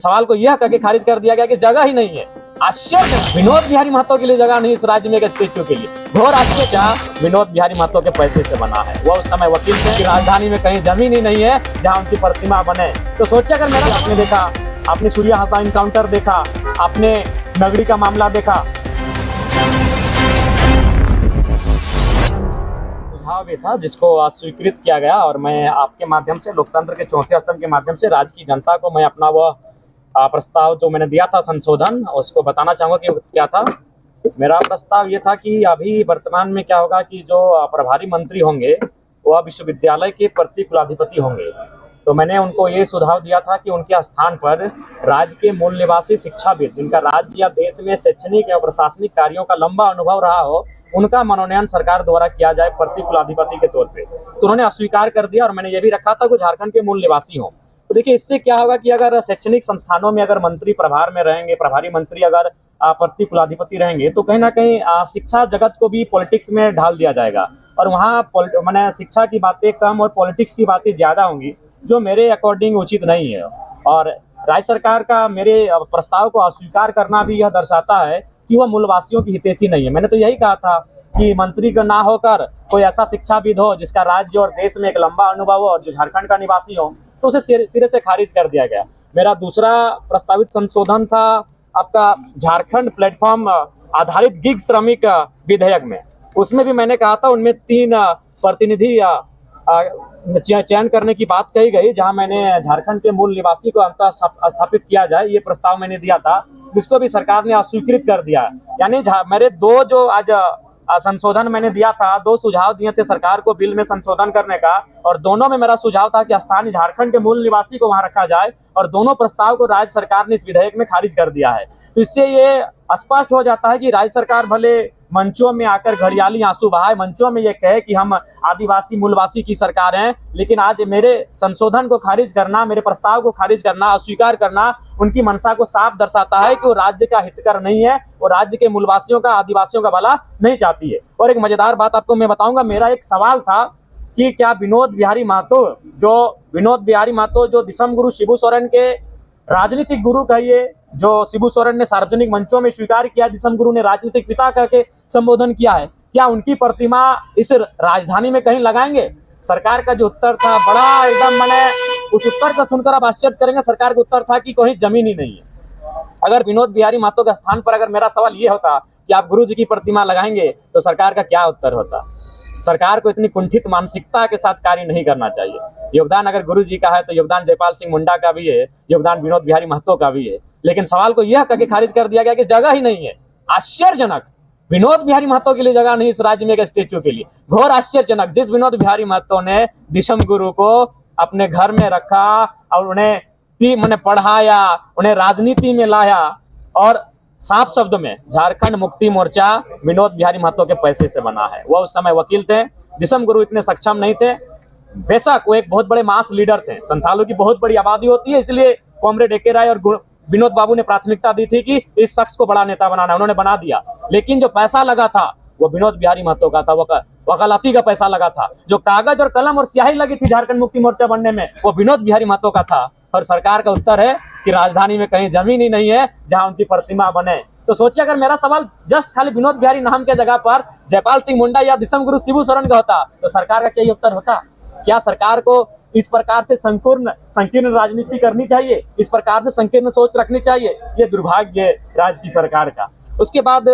सवाल को यह करके खारिज कर दिया गया कि जगह ही नहीं है। आश्चर्य, विनोद बिहारी महतो के लिए जगह नहीं इस राज्य में एक स्टेच्यू के लिए। घोर आश्चर्य विनोद बिहारी महतो के पैसे से बना है। वो उस समय वकील थे कि राजधानी में कहीं जमीन ही नहीं है जहां उनकी प्रतिमा बने। तो सोचिए अगर मेरा आपने देखा, आपने सूर्या हत्या इनकाउंटर देखा, आपने नगरी का मामला देखा, सुझाव भी था जिसको अस्वीकृत किया गया। और मैं आपके माध्यम से लोकतंत्र के चौथे स्तंभ के माध्यम से राज्य की जनता को मैं अपना वो प्रस्ताव जो मैंने दिया था संशोधन, उसको बताना चाहूँगा कि क्या था। मेरा प्रस्ताव ये था कि अभी वर्तमान में क्या होगा कि जो प्रभारी मंत्री होंगे वह विश्वविद्यालय के प्रति कुलाधिपति होंगे। तो मैंने उनको ये सुझाव दिया था कि उनके स्थान पर राज्य के मूल निवासी शिक्षाविद जिनका राज्य या देश में शैक्षणिक या प्रशासनिक कार्यों का लंबा अनुभव रहा हो, उनका मनोनयन सरकार द्वारा किया जाए प्रति कुलाधिपति के तौर पे। तो उन्होंने अस्वीकार कर दिया और मैंने ये भी रखा था कि झारखंड के मूल निवासी हों। तो देखिए इससे क्या होगा कि अगर शैक्षणिक संस्थानों में अगर मंत्री प्रभार में रहेंगे, प्रभारी मंत्री अगर प्रति कुलाधिपति रहेंगे, तो कहीं ना कहीं शिक्षा जगत को भी पॉलिटिक्स में ढाल दिया जाएगा और वहाँ मैंने शिक्षा की बातें कम और पॉलिटिक्स की बातें ज़्यादा होंगी, जो मेरे अकॉर्डिंग उचित नहीं है। और राज्य सरकार का मेरे प्रस्ताव को अस्वीकार करना भी यह दर्शाता है कि वह मूलवासियों की हितैषी नहीं है। मैंने तो यही कहा था कि मंत्री का ना होकर कोई ऐसा शिक्षाविद हो जिसका राज्य और देश में एक लंबा अनुभव हो और जो झारखंड का निवासी हो, तो उसे सिरे से खारिज कर दिया गया। मेरा दूसरा प्रस्तावित संशोधन था आपका झारखंड प्लेटफॉर्म आधारित गिग श्रमिक विधेयक में। उसमें भी मैंने कहा था उनमें 3 प्रतिनिधि चयन करने की बात कही गई, जहां मैंने झारखंड के मूल निवासी को अंतः स्थापित किया जाए, ये प्रस्ताव मैंने दिया था, जिसको भी सरकार ने अस्वीकृत कर दिया। यानी मेरे 2 जो आज संशोधन मैंने दिया था, 2 सुझाव दिए थे सरकार को बिल में संशोधन करने का, और दोनों में मेरा सुझाव था कि स्थानीय झारखंड के मूल निवासी को वहां रखा जाए, और दोनों प्रस्ताव को राज्य सरकार ने इस विधेयक में खारिज कर दिया है। तो इससे ये स्पष्ट हो जाता है कि राज्य सरकार भले मंचों में आकर घड़ियाली आंसू बहाए, मंचों में ये कहे कि हम आदिवासी मूलवासी की सरकार हैं, लेकिन आज मेरे संशोधन को खारिज करना, मेरे प्रस्ताव को खारिज करना, अस्वीकार करना उनकी मंशा को साफ दर्शाता है कि वो राज्य का हितकर नहीं है, वो राज्य के मूलवासियों का, आदिवासियों का भला नहीं चाहती है। और एक मजेदार बात आपको मैं बताऊंगा, मेरा एक सवाल था कि क्या विनोद बिहारी महतो जो दिसम गुरु शिबू सोरेन के राजनीतिक गुरु कहिए, जो शिबू सोरेन ने सार्वजनिक मंचों में स्वीकार किया, दिसम गुरु ने राजनीतिक पिता करके संबोधन किया है, क्या उनकी प्रतिमा इस राजधानी में कहीं लगाएंगे? सरकार का जो उत्तर था बड़ा एकदम, मैंने उस उत्तर को सुनकर आप आश्चर्य करेंगे, सरकार का उत्तर था कि कहीं जमीन ही नहीं है। अगर विनोद बिहारी महतो के स्थान पर अगर मेरा सवाल ये होता कि आप गुरु जी की प्रतिमा लगाएंगे, तो सरकार का क्या उत्तर होता? सरकार को इतनी कुंठित मानसिकता के साथ कार्य नहीं करना चाहिए। योगदान अगर गुरु जी का है तो योगदान जयपाल सिंह मुंडा का भी है, योगदान विनोद बिहारी महतो का भी है, लेकिन सवाल को यह करके खारिज कर दिया गया कि जगह ही नहीं है। आश्चर्यजनक, विनोद बिहारी महतो के लिए जगह नहीं इस राज्य में एक स्टेच्यू के लिए। घोर आश्चर्यजनक, जिस विनोद बिहारी महतो ने दिसम गुरु को अपने घर में रखा और उन्हें पढ़ाया, उन्हें राजनीति में लाया, और साफ शब्द में झारखंड मुक्ति मोर्चा विनोद बिहारी महतो के पैसे से बना है। वह उस समय वकील थे, दिसम गुरु इतने सक्षम नहीं थे। बेशक वो एक बहुत बड़े मास लीडर थे, संथालों की बहुत बड़ी आबादी होती है, इसलिए कॉमरेड एके राय और विनोद बाबू ने प्राथमिकता दी थी कि इस शख्स को बड़ा नेता बनाना है, उन्होंने बना दिया। लेकिन जो पैसा लगा था वो विनोद बिहारी महतो का था, वकालती का पैसा लगा था। जो कागज और कलम और स्याही लगी थी झारखंड मुक्ति मोर्चा बनने में, वो विनोद बिहारी महतो का था। और सरकार का उत्तर है कि राजधानी में कहीं जमीन ही नहीं है जहां उनकी प्रतिमा बने। तो सोचिए अगर मेरा सवाल जस्ट खाली विनोद बिहारी नाम के जगह पर जयपाल सिंह मुंडा या दिसम गुरु शिबू सोरेन का होता, तो सरकार का क्या उत्तर होता? क्या सरकार को इस प्रकार से संकीर्ण राजनीति करनी चाहिए? इस प्रकार से संकीर्ण सोच रखनी चाहिए? ये दुर्भाग्य है राज्य की सरकार का। उसके बाद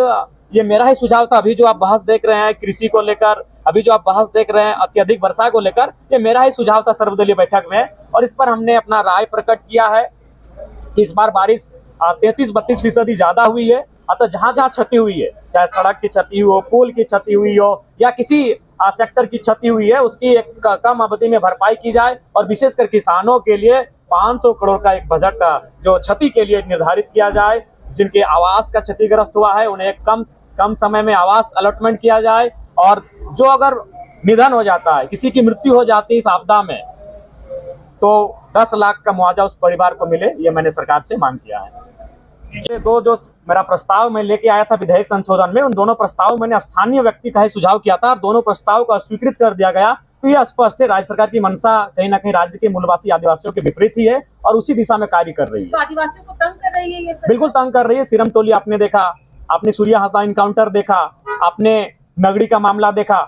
ये मेरा ही सुझाव था, अभी जो आप बहस देख रहे हैं कृषि को लेकर, अभी जो आप बहस देख रहे हैं अत्यधिक वर्षा को लेकर, ये मेरा ही सुझाव था सर्वदलीय बैठक में, और इस पर हमने अपना राय प्रकट किया है कि इस बार बारिश 33-32% ज्यादा हुई है। अतः जहां जहां क्षति हुई है, चाहे सड़क की क्षति हो, पुल की क्षति हुई हो, या किसी सेक्टर की क्षति हुई है, उसकी एक कम अवधि में भरपाई की जाए, और विशेषकर किसानों के लिए 500 करोड़ का एक बजट जो क्षति के लिए निर्धारित किया जाए। जिनके आवास का क्षतिग्रस्त हुआ है उन्हें कम समय में आवास अलॉटमेंट किया जाए, और जो अगर निधन हो जाता है, किसी की मृत्यु हो जाती है इस आपदा में, तो 10 लाख का मुआवजा उस परिवार को मिले, ये मैंने सरकार से मांग किया है। ये 2 जो मेरा प्रस्ताव मैं लेके आया था विधेयक संशोधन में, उन दोनों प्रस्ताव मैंने स्थानीय व्यक्ति का ही सुझाव किया था, और दोनों प्रस्ताव को अस्वीकृत कर दिया गया। तो यह स्पष्ट है राज्य सरकार की मंशा कहीं ना कहीं राज्य के मूलवासी आदिवासियों के विपरीत ही है और उसी दिशा में कार्य कर रही है। तो आदिवासियों को तंग कर रही है ये सरकार? बिल्कुल तंग कर रही है। सिरम तोली आपने देखा, आपने सूर्या हंसदा इनकाउंटर देखा, आपने नगड़ी का मामला देखा।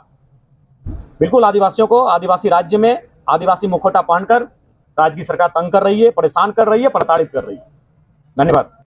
बिल्कुल आदिवासियों को आदिवासी राज्य में आदिवासी मुखौटा पहनकर राज्य की सरकार तंग कर रही है, परेशान कर रही है, प्रताड़ित कर रही है। धन्यवाद।